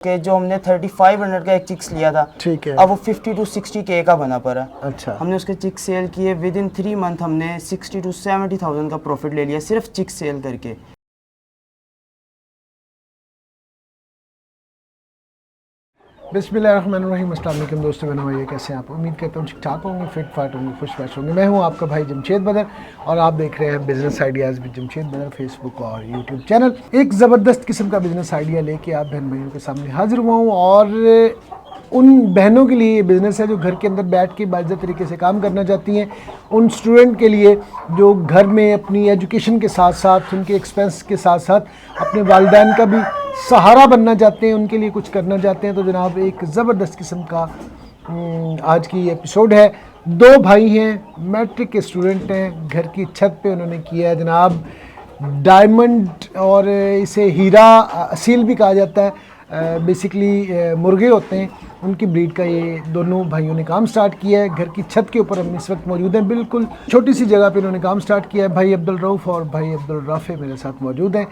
कि जो हमने 3500 का एक चिक्स लिया था, ठीक है, अब वो 50 to 60 के का बना पड़ा। अच्छा, हमने उसके चिक्स सेल किए, विद इन 3 मंथ हमने 60 to 70,000 का प्रॉफिट ले लिया सिर्फ चिक्स सेल करके। बिस्मिल्लाहिर्रहमानिर्रहीम। अस्सलाम वालेकुम दोस्तों, बहनों भाइयों, कैसे हैं आप? उम्मीद करता हूँ ठीक ठाक होंगे, फिट फाट होंगे, खुश बैश होंगे। मैं हूँ आपका भाई जमशेद बदर और आप देख रहे हैं बिजनेस आइडियाज़ विद जमशेद बदर, फेसबुक और यूट्यूब चैनल। एक ज़बरदस्त किस्म का बिजनेस आइडिया लेके आप बहन भाइयों के सामने हाजिर हुआ हूँ और उन बहनों के लिए ये बिज़नेस है जो घर के अंदर बैठ के बाइज़्ज़त तरीके से काम करना चाहती हैं, उन स्टूडेंट के लिए जो घर में अपनी एजुकेशन के साथ साथ उनके एक्सपेंस के साथ साथ अपने वालिदैन का भी सहारा बनना चाहते हैं, उनके लिए कुछ करना चाहते हैं। तो जनाब एक ज़बरदस्त किस्म का आज की एपिसोड है। दो भाई हैं, मैट्रिक के स्टूडेंट हैं, घर की छत पे उन्होंने किया है जनाब डायमंड, और इसे हीरा असील भी कहा जाता है। बेसिकली मुर्गे होते हैं, उनकी ब्रीड का ये दोनों भाइयों ने काम स्टार्ट किया है। घर की छत के ऊपर हम इस वक्त मौजूद हैं, बिल्कुल छोटी सी जगह पे इन्होंने काम स्टार्ट किया है। भाई अब्दुल रऊफ़ और भाई अब्दुल राफ़े मेरे साथ मौजूद हैं,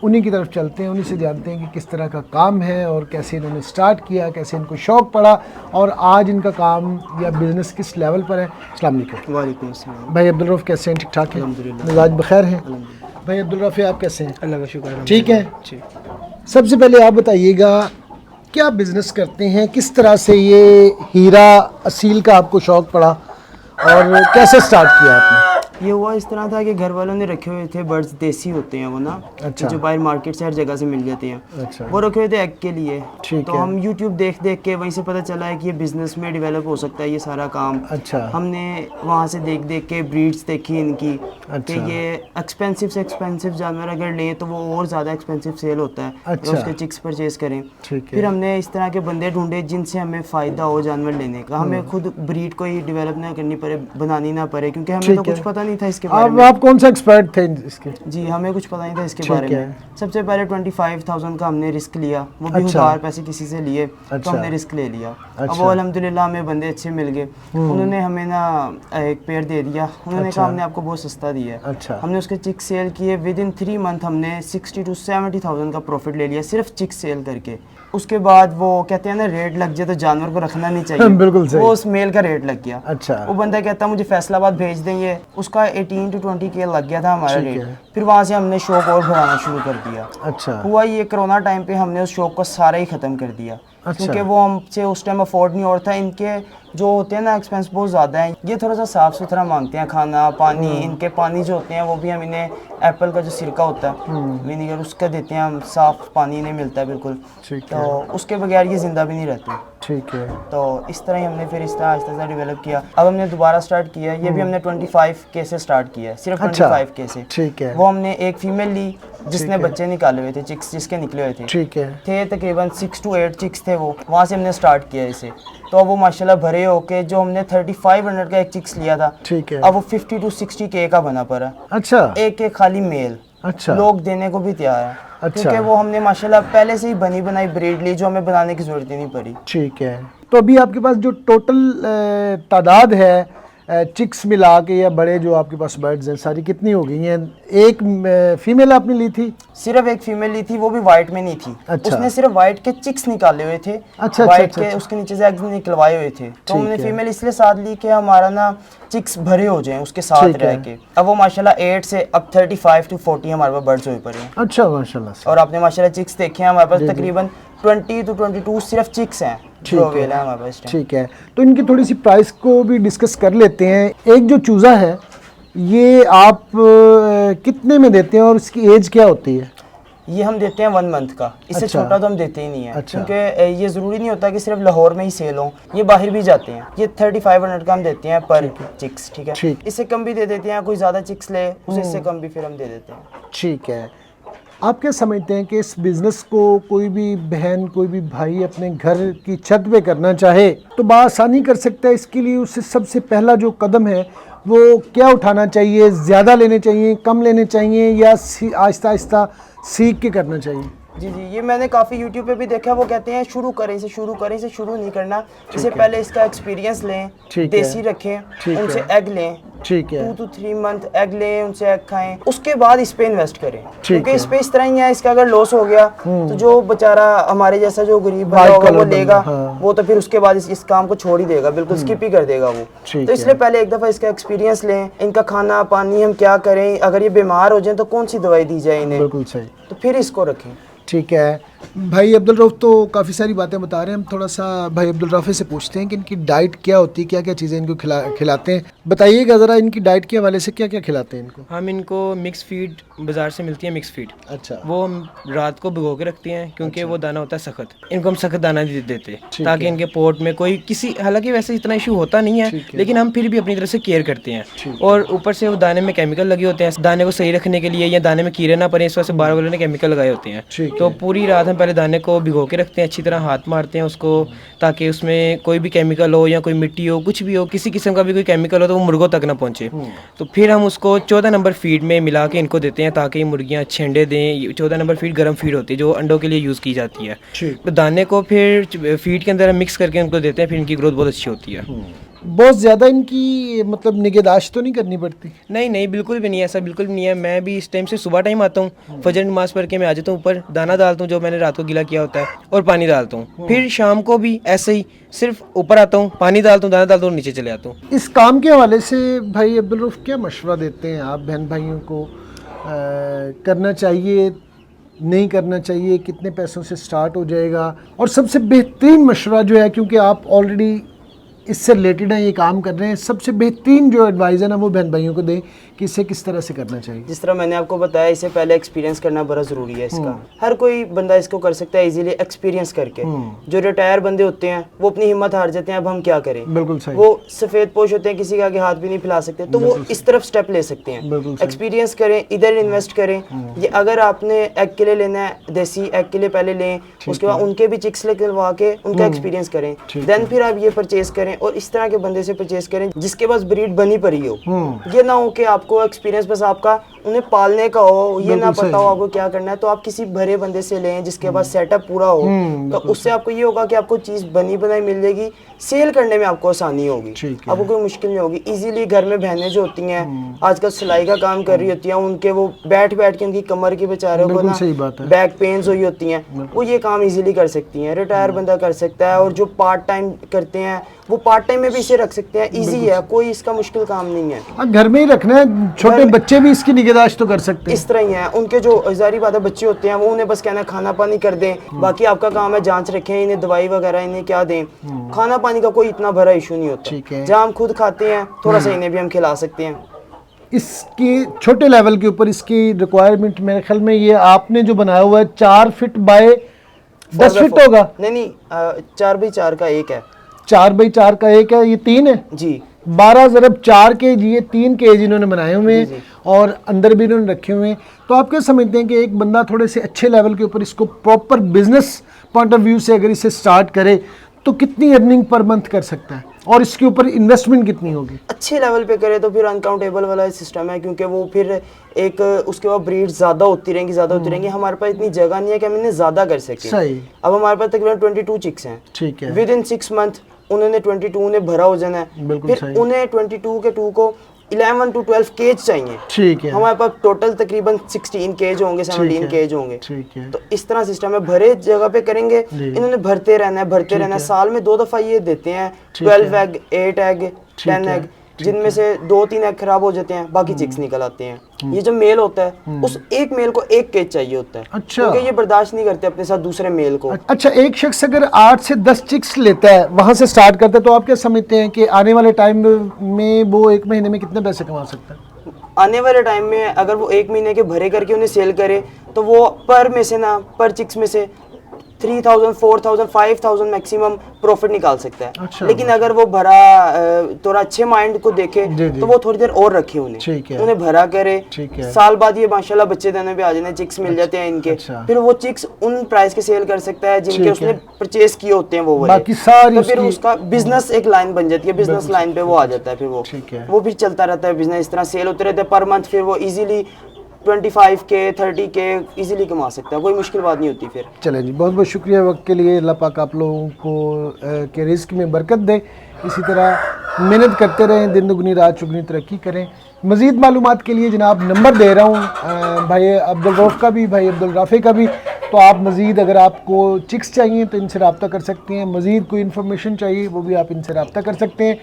उन्हीं की तरफ चलते हैं, उन्हीं से जानते हैं कि किस तरह का काम है और कैसे इन्होंने स्टार्ट किया, कैसे इनको शौक़ पड़ा और आज इनका काम या बिज़नेस किस लेवल पर है। अस्सलाम वालेकुम। वालेकुम अस्सलाम। भाई अब्दुल रऊफ़ कैसे हैं? ठीक ठाक है, अल्हम्दुलिल्लाह। मिजाज बखैर है? भाई अब्दुल राफ़े आप कैसे हैं? अल्लाह का शुक्र। ठीक है। सबसे पहले आप बताइएगा क्या बिज़नेस करते हैं, किस तरह से ये हीरा असील का आपको शौक़ पड़ा और कैसे स्टार्ट किया आपने? ये हुआ इस तरह था कि घर वालों ने रखे हुए थे बर्ड्स, देसी होते हैं वो ना, अच्छा, जो बाहर मार्केट से हर जगह से मिल जाते हैं, अच्छा, वो रखे हुए थे एग के लिए। ठीक तो है, हम YouTube देख देख के वहीं से पता चला है कि ये बिज़नेस में डेवलप हो सकता है ये सारा काम। अच्छा, हमने वहाँ से देख देख के ब्रीड्स देखी इनकी, अच्छा, कि ये एक्सपेंसिव से एक्सपेंसिव जानवर अगर लें तो वो और ज़्यादा एक्सपेंसिव सेल होता है अच्छा, अगर उसके चिक्स परचेज़ करें। ठीक है, फिर हमने इस तरह के बंदे ढूंढे जिनसे हमें फ़ायदा हो जानवर लेने का, हमें खुद ब्रीड को ही डेवलप ना करनी पड़े, बनानी ना पड़े, क्योंकि हमें तो कुछ पता नहीं था इसके बारे में। आप कौन सा एक्सपर्ट थे इसके? जी, हमें कुछ पता नहीं था इसके बारे में। सबसे पहले 25,000 का हमने रिस्क लिया, वो भी अच्छा, उधार पैसे किसी से लिए, अच्छा, तो हमने रिस्क ले लिया। अच्छा, अब वो अल्हम्दुलिल्लाह हमें बंदे अच्छे मिल गए, उन्होंने हमें ना एक पेड़ दे दिया, उन्होंने अच्छा, कहा हमने आपको बहुत सस्ता दिया है। अच्छा, हमने उसके चिक्स सेल किए, विद इन 3 मंथ हमने 60 to 70,000 का प्रॉफिट ले लिया सिर्फ चिक्स सेल करके। उसके बाद वो कहते हैं ना, रेट लग जाए तो जानवर को रखना नहीं चाहिए। बिल्कुल सही। वो उस मेल का रेट लग गया। अच्छा, वो बंदा कहता मुझे फैसलाबाद भेज देंगे, उसका 18 to 20 के लग गया था हमारा ठीक रेट। है। फिर वहाँ से हमने शौक और बढ़ाना शुरू कर दिया। अच्छा, हुआ ये कोरोना टाइम पे हमने उस शौक को सारा ही ख़त्म कर दिया, अच्छा, क्योंकि वो हमसे उस टाइम अफोर्ड नहीं हो रहा था। इनके जो होते हैं ना एक्सपेंस बहुत ज़्यादा हैं, ये थोड़ा सा साफ़ सुथरा मांगते हैं, खाना पानी, इनके पानी जो होते हैं वो भी हम इन्हें एप्पल का जो सिरका होता है विनीगर उसका देते हैं हम, साफ़ पानी इन्हें मिलता है बिल्कुल, ठीक तो है, उसके बगैर ये ज़िंदा भी नहीं रहते। ठीक है, तो इस तरह ही हमने फिर इस तरह आहिस्ता आहिस्ता डेवलप किया। अब हमने दोबारा स्टार्ट किया, ये भी हमने 25 के से स्टार्ट किया है, सिर्फ 25 के से। ठीक है, वो हमने एक फीमेल ली जिसने बच्चे निकाले हुए थे, चिक्स जिसके निकले हुए थे, ठीक है, थे तकरीबन 6 to 8 चिक्स थे वो, वहाँ से हमने स्टार्ट किया इसे। तो अब वो माशाल्लाह भरे होके, जो हमने 3500 का एक चिक्स लिया था, ठीक है, अब वो 50 to 60 के का बना पड़ा। अच्छा, एक खाली मेल, अच्छा, लोग देने को भी तैयार है, अच्छा, क्योंकि वो हमने माशाल्लाह पहले से ही बनी बनाई ब्रीड ली, जो हमें बनाने की ज़रूरत ही नहीं पड़ी। ठीक है। तो अभी आपके पास जो टोटल तादाद है चिक्स मिला के या बड़े जो आपके पास बर्ड्स हैं, सारी कितनी हो गई हैं? एक फीमेल आपने ली थी? सिर्फ एक फीमेल ली थी, वो भी वाइट में नहीं थी। अच्छा, उसने सिर्फ वाइट के चिक्स निकाले हुए थे, अच्छा, वाइट अच्छा, के अच्छा, उसके नीचे से एग्स निकलवाए हुए थे। तो हमने है। फीमेल इसलिए साथ ली कि हमारा ना चिक्स भरे हो जाएं उसके साथ ठीक रह है। के। अब वो माशाल्लाह 8 से अब 35 to 40 हमारे पास बर्ड्स हुए पड़े हैं। अच्छा, माशाल्लाह से। और आपने माशाल्लाह चिक्स देखे हैं हमारे पास जी, जी। तकरीबन 20 to 22 सिर्फ चिक्स हैं ठीक जो है। अवेलेबल है हमारे पास इस टाइम। ठीक है, तो इनकी थोड़ी सी प्राइस को भी डिस्कस कर लेते हैं। एक जो चूज़ा है ये आप कितने में देते हैं और इसकी एज क्या होती है? ये हम देते हैं 1 मंथ का, इससे अच्छा, छोटा तो हम देते ही नहीं है। अच्छा, क्योंकि ये ज़रूरी नहीं होता कि सिर्फ लाहौर में ही सेल हो, ये बाहर भी जाते हैं। ये 3500 का हम देते हैं पर चिक्स, ठीक है। ठीक। इससे कम भी दे देते हैं, कोई ज़्यादा चिक्स ले उसे इससे कम भी फिर हम दे देते हैं। ठीक है। आप क्या समझते हैं कि इस बिज़नेस को कोई भी बहन, कोई भी भाई अपने घर की छत पे करना चाहे तो बआसानी कर सकता है? इसके लिए उससे सबसे पहला जो कदम है वो क्या उठाना चाहिए? ज़्यादा लेने चाहिए, कम लेने चाहिए या आहिस्ता आहिस्ता सीख के करना चाहिए? जी जी, ये मैंने काफ़ी यूट्यूब पे भी देखा, वो कहते हैं शुरू करें, इसे शुरू करें, इसे शुरू नहीं करना, इसे पहले इसका एक्सपीरियंस लें, ठीक है। देसी रखें, ठीक उनसे है। एग लें, ठीक है। 2 to 3 मंथ एग लें, उनसे एग खाएं, उसके बाद इस पे इन्वेस्ट करें, क्योंकि है। इस पे इस तरह ही है, इसका अगर लॉस हो गया तो जो बेचारा हमारे जैसा जो गरीब बंदा White होगा वो collar लेगा, बंदा, हाँ। वो तो फिर उसके बाद इस काम को छोड़ ही देगा, बिल्कुल स्किप ही कर देगा वो। ठीक तो है। इसलिए पहले एक दफ़ा इसका एक्सपीरियंस लें, इनका खाना पानी हम क्या करें, अगर ये बीमार हो जाए तो कौन सी दवाई दी जाए इन्हें, बिल्कुल सही। तो फिर इसको रखें। ठीक है भाई अब्दुल रऊफ, तो काफ़ी सारी बातें बता रहे हैं, हम थोड़ा सा भाई अब्दुल रऊफ से पूछते हैं कि इनकी डाइट क्या होती है, क्या क्या चीज़ें इनको खिलाते हैं, बताइएगा ज़रा इनकी डाइट के हवाले से क्या क्या खिलाते हैं इनको। हम इनको मिक्स फीड बाज़ार से मिलती है, मिक्स फीड, अच्छा। वो हम रात को भिगो के रखते हैं, क्योंकि वो दाना होता है सख्त, इनको हम सख्त दाना देते ठीक ताकि है। इनके पोट में कोई किसी, हालांकि वैसे इतना इशू होता नहीं है, ठीक है। लेकिन हम फिर भी अपनी तरफ से केयर करते हैं। ठीक और ऊपर से वो दाने में केमिकल लगे होते हैं, दाने को सही रखने के लिए, या दाने में कीड़े ना पड़े, इस वजह से बाहर वालों ने केमिकल लगाए होते हैं। ठीक तो है। पूरी रात हम पहले दाने को भिगो के रखते हैं, अच्छी तरह हाथ मारते हैं उसको, ताकि उसमें कोई भी केमिकल हो या कोई मिट्टी हो, कुछ भी हो, किसी किस्म का भी कोई केमिकल हो तो वो मुर्गों तक ना पहुंचे। तो फिर हम उसको 14 नंबर फीड में मिला के इनको देते हैं, ताकि मुर्गियाँ अच्छे अंडे दें। 14 नंबर फीड गर्म फीड होती है जो अंडों के लिए यूज़ की जाती है। ठीक। तो दाने को फिर फीड के अंदर हम मिक्स करके उनको देते हैं, फिर इनकी ग्रोथ बहुत अच्छी होती है। बहुत ज़्यादा इनकी मतलब निगहदाश्त तो नहीं करनी पड़ती। नहीं नहीं, बिल्कुल भी नहीं है, ऐसा बिल्कुल भी नहीं है। मैं भी इस टाइम से सुबह टाइम आता हूँ, फजर नमाज पढ़ के मैं आ जाता हूँ ऊपर, दाना डालता हूँ जो मैंने रात को गीला किया होता है, और पानी डालता हूँ। फिर शाम को भी ऐसे ही सिर्फ ऊपर आता हूँ, पानी डालता हूँ, दाना डालता हूँ, नीचे चले आता हूँ। इस काम के हवाले से भाई अब्दुल रऊफ क्या मशवरा देते हैं आप बहन भाइयों को, करना चाहिए नहीं करना चाहिए, कितने पैसों से स्टार्ट हो जाएगा, और सबसे बेहतरीन मशवरा जो है, क्योंकि आप ऑलरेडी इससे रिलेटेड है, ये काम कर रहे हैं, सबसे बेहतरीन जो एडवाइस है ना वो बहन भाइयों को दें कि इसे किस तरह से करना चाहिए। जिस तरह मैंने आपको बताया, इसे पहले एक्सपीरियंस करना बड़ा ज़रूरी है इसका। हर कोई बंदा इसको कर सकता है इजीली एक्सपीरियंस करके। जो रिटायर बंदे होते हैं वो अपनी हिम्मत हार जाते हैं, अब हम क्या करें। बिल्कुल सही। वो सफ़ेद पोश होते हैं, किसी के आगे हाथ भी नहीं फैला सकते, तो वो इस तरफ स्टेप ले सकते बिल्कुल हैं। सही। एक्सपीरियंस करें, इधर इन्वेस्ट करें। ये अगर आपने एग के लिए लेना है, देसी एग के लिए पहले लें, उसके बाद उनके भी चिक्स लगवा के उनका एक्सपीरियंस करें, देन फिर आप ये परचेज करें, और इस तरह के बंदे से परचेज करें जिसके पास ब्रीड बनी पड़ी हो। ये ना हो कि आपको एक्सपीरियंस बस आपका उन्हें पालने का हो, ये ना पता हो आपको क्या करना है, तो आप किसी भरे बंदे से लें जिसके पास सेटअप पूरा हो, तो उससे आपको ये होगा कि आपको चीज़ बनी बनाई मिल जाएगी, सेल करने में आपको आसानी होगी, आपको कोई मुश्किल नहीं होगी। इजीली घर में बहनें जो होती हैं आजकल सिलाई का काम कर रही होती हैं, उनके वो बैठ बैठ के उनकी कमर की बेचारे को ना बैक पेन्स हुई होती हैं, वो ये काम इजीली कर सकती हैं। रिटायर बंदा कर सकता है, और जो पार्ट टाइम करते हैं वो पार्ट टाइम में भी इसे रख सकते हैं। इजी है, कोई इसका मुश्किल काम नहीं है। घर में ही रखना है, छोटे बच्चे भी इसकी निगहदाश्त तो कर सकते हैं। इस तरह ही है, उनके जो जारी बात है बच्चे होते हैं वो उन्हें बस कहना खाना पानी कर दें, बाकी आपका काम है जांच रखें, इन्हें दवाई वगैरह इन्हें क्या दें। खाना पानी का कोई इतना बड़ा इशू नहीं होता, जहाँ हम खुद खाते हैं थोड़ा सा इन्हें भी हम खिला सकते हैं। इसके छोटे लेवल के ऊपर इसकी रिक्वायरमेंट मेरे ख्याल में ये आपने जो बनाया हुआ है 4 फीट बाय 10 फीट होगा। नहीं 4 बाई 4 का एक है। 4 बाई 4 का एक है, ये 3 है जी। 12 ज़रब 4 kg, ये 3 kg इन्होंने बनाए हुए हैं, और अंदर भी इन्होंने रखे हुए हैं। तो आप क्या समझते हैं कि एक बंदा थोड़े से अच्छे लेवल के ऊपर इसको proper business point of view से अगर इसे स्टार्ट करे तो कितनी अर्निंग पर मंथ कर सकता है, और इसके ऊपर इन्वेस्टमेंट कितनी होगी? अच्छे लेवल पे करे तो फिर अनकाउंटेबल वाला सिस्टम है, क्योंकि वो फिर एक उसके बाद ब्रीड ज़्यादा होती रहेंगी। हमारे पास इतनी जगह नहीं है कि हम इन्हें ज़्यादा कर सकें। सही। अब हमारे पास तकरीबन 22 चिक्स हैं। ठीक है। विद इन 6 मंथ उन्होंने 22 उन्हें भरा हो जाना है, फिर उन्हें 22 के 2 को 11 to 12 केज चाहिए। ठीक है। हमारे पास टोटल तकरीबन 16 केज होंगे, 17 केज होंगे। ठीक है। तो इस तरह सिस्टम है, भरे जगह पे करेंगे, इन्होंने भरते रहना है। साल में 2 दफ़ा ये देते हैं 12 एग, 8 एग, 10 एग, जिनमें से 2-3 एग खराब हो जाते हैं, बाकी चिक्स निकल आते हैं। ये जो मेल होता है उस एक मेल को 1 केज चाहिए होता है। अच्छा। क्योंकि ये बर्दाश्त नहीं करते अपने साथ दूसरे मेल को। अच्छा, एक शख्स अगर 8 से 10 चिक्स लेता है, वहां से स्टार्ट करता है, तो आप क्या समझते हैं कि आने वाले टाइम में वो 1 महीने में कितने पैसे कमा सकता है? आने वाले टाइम में अगर वो 1 महीने के भरे करके उन्हें सेल करे तो वो पर चिक्स में से 3000, 4000, 5000 मैक्सिमम प्रॉफिट निकाल सकता है। अच्छा। लेकिन अगर वो भरा थोड़ा अच्छे माइंड को देखे तो वो थोड़ी देर और रखे उन्हें भरा करे। साल बाद ये माशाल्लाह बच्चे देने पे आ जाने, चिक्स मिल जाते हैं इनके। फिर वो चिक्स उन प्राइस के सेल कर सकता है जिनके उसने परचेज किए होते हैं वो वाले। बाकी सारी तो फिर उसका बिजनेस एक लाइन बन जाती है, बिजनेस लाइन पे वो आ जाता है। फिर वो फिर चलता रहता है बिजनेस, इस तरह सेल होते रहते हैं पर मंथ। फिर वो इजीली 25K 30K इजीली कमा सकता है, कोई मुश्किल बात नहीं होती फिर। चलें जी, बहुत बहुत शुक्रिया वक्त के लिए। अल्लाह पाक आप लोगों को के रिस्क में बरकत दे, इसी तरह मेहनत करते रहें, दिन दुगनी रात चुगनी तरक्की करें। मज़ीद मालूमात के लिए जनाब नंबर दे रहा हूँ भाई अब्दुल रऊफ़ का भी, भाई अब्दुल राफ़े का भी। तो आप मज़ीद अगर आपको चिक्स चाहिए तो इनसे रब्ता कर सकते हैं, मज़ीद कोई इन्फॉर्मेशन चाहिए वो भी आप इनसे रब्ता कर सकते हैं।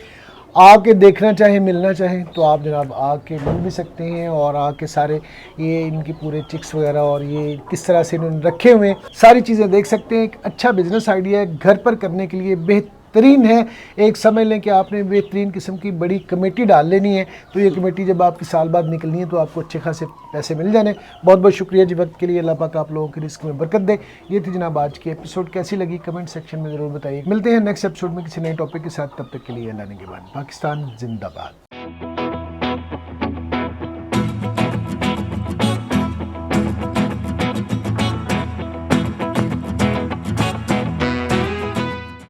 आके देखना चाहें, मिलना चाहें तो आप जनाब आके मिल भी सकते हैं, और आके सारे ये इनके पूरे चिक्स वगैरह और ये किस तरह से इन्होंने रखे हुए हैं सारी चीज़ें देख सकते हैं। एक अच्छा बिजनेस आइडिया है, घर पर करने के लिए बेहतरीन है। एक समझ लें कि आपने बेहतरीन किस्म की बड़ी कमेटी डाल लेनी है, तो ये कमेटी जब आपकी साल बाद निकलनी है तो आपको अच्छे खासे पैसे मिल जाने। बहुत बहुत शुक्रिया जी वक्त के लिए। अल्लाह पाक आप लोगों की रिस्क में बरकत दे। ये थी जनाब आज की एपिसोड, कैसी लगी कमेंट सेक्शन में ज़रूर बताइए। मिलते हैं नेक्स्ट एपिसोड में किसी नए टॉपिक के साथ, तब तक के लिए अल्लाह ने के बाद। पाकिस्तान जिंदाबाद।